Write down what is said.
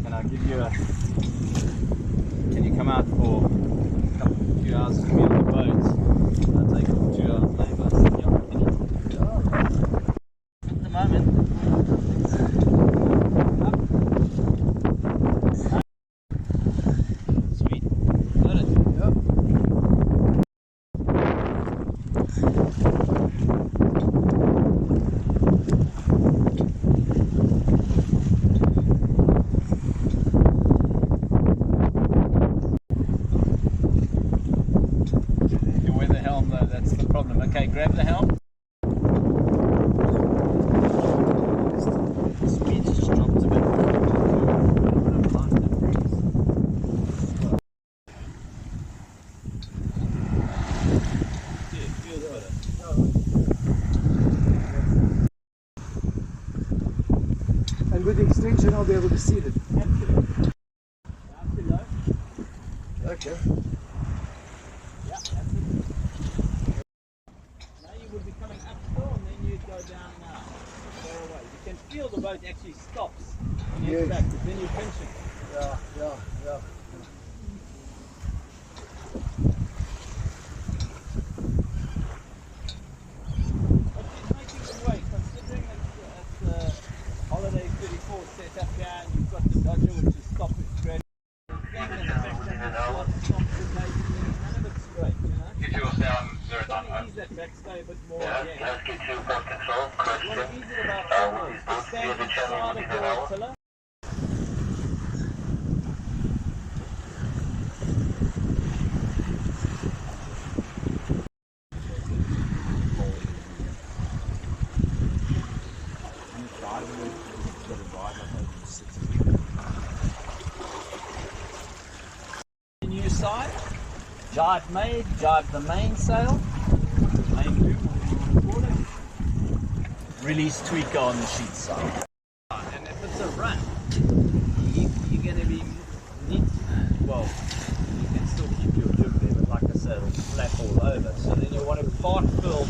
can I give you a, can you come out for a few hours with me on the boat? I'll take off 2 hours later. I said, yeah, anything. At the moment, sweet, got it. Yep. Okay, grab the helm. The speed's just dropped a bit. Yeah, it feels better. And with the extension, I'll be able to see it. Absolutely. Down too low. Okay. Yeah, that's it. Would be coming up still, and then you'd go down now. Far away. You can feel the boat actually stops when you hit back, because then you're pinching. Yeah. But she's making some way, considering it's Holiday 34 set up here, and you've got the Dodger, which is stopping straight. None of it's straight, you know? Get yours down 0 Ease that backstay a bit more again. Let's get you cross control. What ease it about is to stand inside of the tiller. The new side, jibe made, jibe the mainsail, main boom, release tweaker on the sheet side. And if it's a run, you're going to be neat, well, you can still keep your jib there, but like I said, it'll flap all over. So then you want to part fill